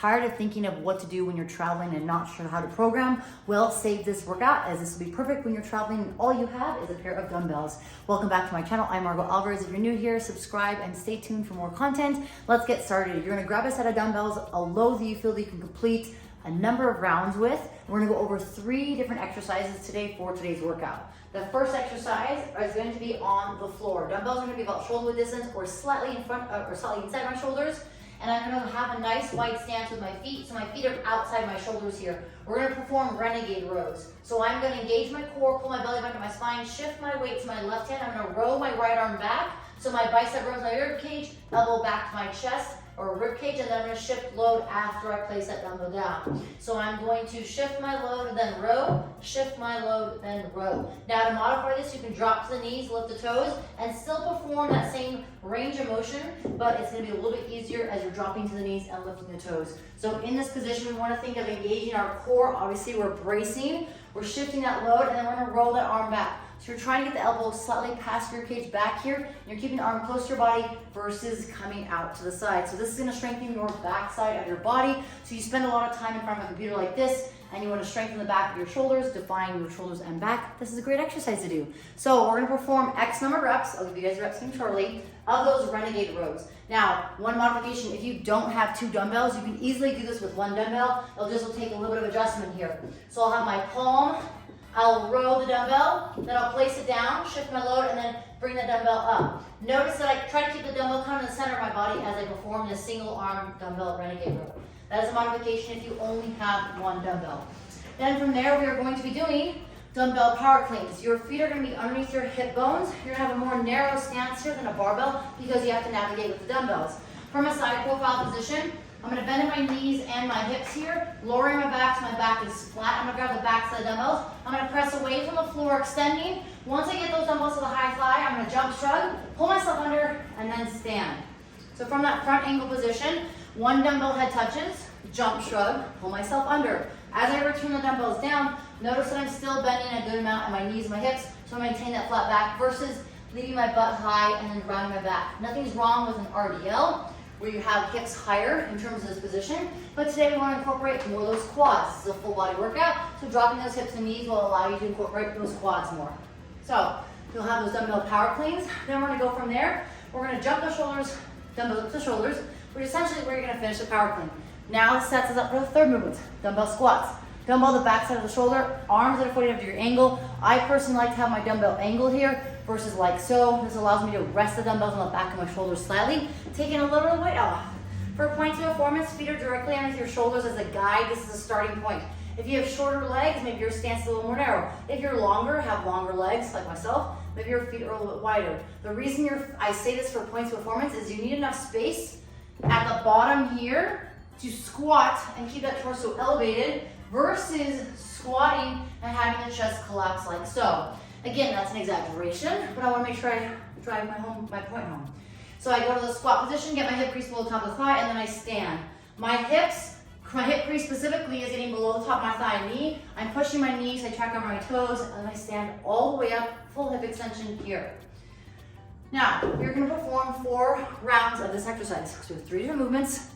tired of thinking of what to do when you're traveling and not sure how to program? Well, save this workout, as this will be perfect when you're traveling and all you have is a pair of dumbbells. Welcome back to my channel. I'm Margot Alvarez. If you're new here, subscribe and stay tuned for more content. Let's get started. You're gonna grab a set of dumbbells, a load that you feel that you can complete a number of rounds with. We're gonna go over 3 different exercises today for today's workout. The first exercise is going to be on the floor. Dumbbells are gonna be about shoulder width distance or slightly in front or slightly inside my shoulders. And I'm gonna have a nice wide stance with my feet, so my feet are outside my shoulders here. We're gonna perform renegade rows. So I'm gonna engage my core, pull my belly back to my spine, shift my weight to my left hand. I'm gonna row my right arm back, so my bicep rows my rib cage, elbow back to my chest, or rib cage, and then I'm going to shift load after I place that dumbbell down. So I'm going to shift my load and then row, shift my load, then row. Now to modify this, you can drop to the knees, lift the toes, and still perform that same range of motion, but it's going to be a little bit easier as you're dropping to the knees and lifting the toes. So in this position, we want to think of engaging our core. Obviously, we're bracing, we're shifting that load, and then we're going to roll that arm back. So you're trying to get the elbow slightly past your cage back here, and you're keeping the arm close to your body versus coming out to the side. So this is going to strengthen your back side of your body. So you spend a lot of time in front of a computer like this, and you want to strengthen the back of your shoulders, define your shoulders and back. This is a great exercise to do. So we're going to perform X number of reps. I'll give you guys reps shortly of those renegade rows. Now, one modification, if you don't have 2 dumbbells, you can easily do this with 1 dumbbell. It'll just take a little bit of adjustment here. So I'll have my palm, I'll row the dumbbell, then I'll place it down, shift my load, and then bring the dumbbell up. Notice that I try to keep the dumbbell kind of in the center of my body as I perform this single arm dumbbell renegade row. That is a modification if you only have 1 dumbbell. Then from there, we are going to be doing dumbbell power cleans. Your feet are going to be underneath your hip bones. You're going to have a more narrow stance here than a barbell because you have to navigate with the dumbbells. From a side profile position, I'm going to bend in my knees and my hips here, lowering my back so my back is flat. I'm going to grab the back side of the dumbbells. I'm going to press away from the floor, extending. Once I get those dumbbells to the high thigh, I'm going to jump shrug, pull myself under, and then stand. So from that front angle position, 1 dumbbell head touches, jump shrug, pull myself under. As I return the dumbbells down, notice that I'm still bending a good amount on my knees and my hips, so I maintain that flat back versus leaving my butt high and then rounding my back. Nothing's wrong with an RDL, where you have hips higher in terms of this position, but today we want to incorporate more of those quads. This is a full body workout, so dropping those hips and knees will allow you to incorporate those quads more. So you'll have those dumbbell power cleans. Then we're going to go from there. We're going to jump the shoulders, dumbbells up to the shoulders, which is essentially where you're going to finish the power clean. Now this sets us up for the third movement, dumbbell squats. Dumbbell the back side of the shoulder, arms at a 45-degree angle. I personally like to have my dumbbell angle here versus like so. This allows me to rest the dumbbells on the back of my shoulders slightly, taking a little bit of weight off. For points of performance, feet are directly underneath your shoulders as a guide. This is a starting point. If you have shorter legs, maybe your stance is a little more narrow. If you're longer, have longer legs like myself, maybe your feet are a little bit wider. The reason I say this for points of performance is you need enough space at the bottom here to squat and keep that torso elevated versus squatting and having the chest collapse like so. Again, that's an exaggeration, but I want to make sure I drive my point home. So I go to the squat position, get my hip crease below the top of the thigh, and then I stand. My hip crease specifically is getting below the top of my thigh and knee. I'm pushing my knees, I track over my toes, and then I stand all the way up, full hip extension here. Now, you're going to perform 4 rounds of this exercise. So we have 3 different movements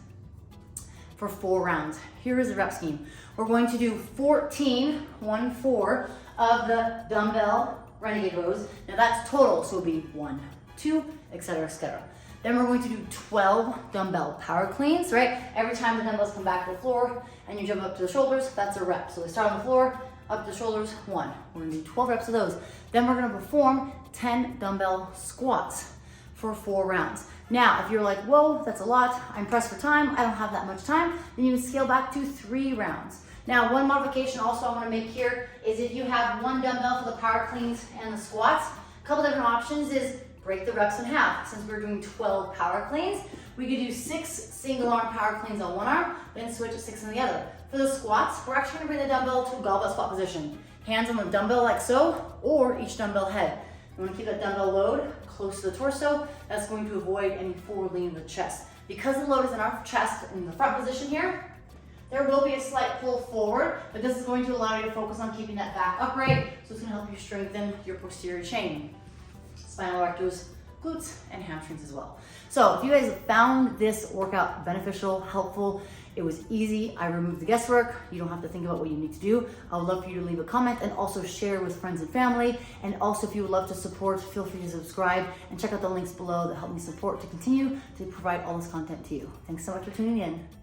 for 4 rounds. Here is the rep scheme. We're going to do 14 of the dumbbell renegade rows. Now that's total, so it'll be 1, 2, etc., etc. Then we're going to do 12 dumbbell power cleans, right? Every time the dumbbells come back to the floor and you jump up to the shoulders, that's a rep. So we start on the floor, up to the shoulders, 1. We're gonna do 12 reps of those. Then we're gonna perform 10 dumbbell squats for 4 rounds. Now, if you're like, whoa, that's a lot, I'm pressed for time, I don't have that much time, then you can scale back to 3 rounds. Now, one modification also I want to make here is if you have 1 dumbbell for the power cleans and the squats, a couple different options is break the reps in half. Since we're doing 12 power cleans, we could do 6 single arm power cleans on one arm, then switch to 6 on the other. For the squats, we're actually going to bring the dumbbell to a goblet squat position. Hands on the dumbbell like so, or each dumbbell head. You want to keep that dumbbell load close to the torso. That's going to avoid any forward lean of the chest. Because the load is in our chest in the front position here, there will be a slight pull forward, but this is going to allow you to focus on keeping that back upright, so it's going to help you strengthen your posterior chain, spinal erectors, glutes, and hamstrings as well. So if you guys found this workout beneficial, helpful, It was easy. I removed the guesswork. You don't have to think about what you need to do. I would love for you to leave a comment and also share with friends and family. And also, if you would love to support, feel free to subscribe and check out the links below that help me support to continue to provide all this content to you. Thanks so much for tuning in.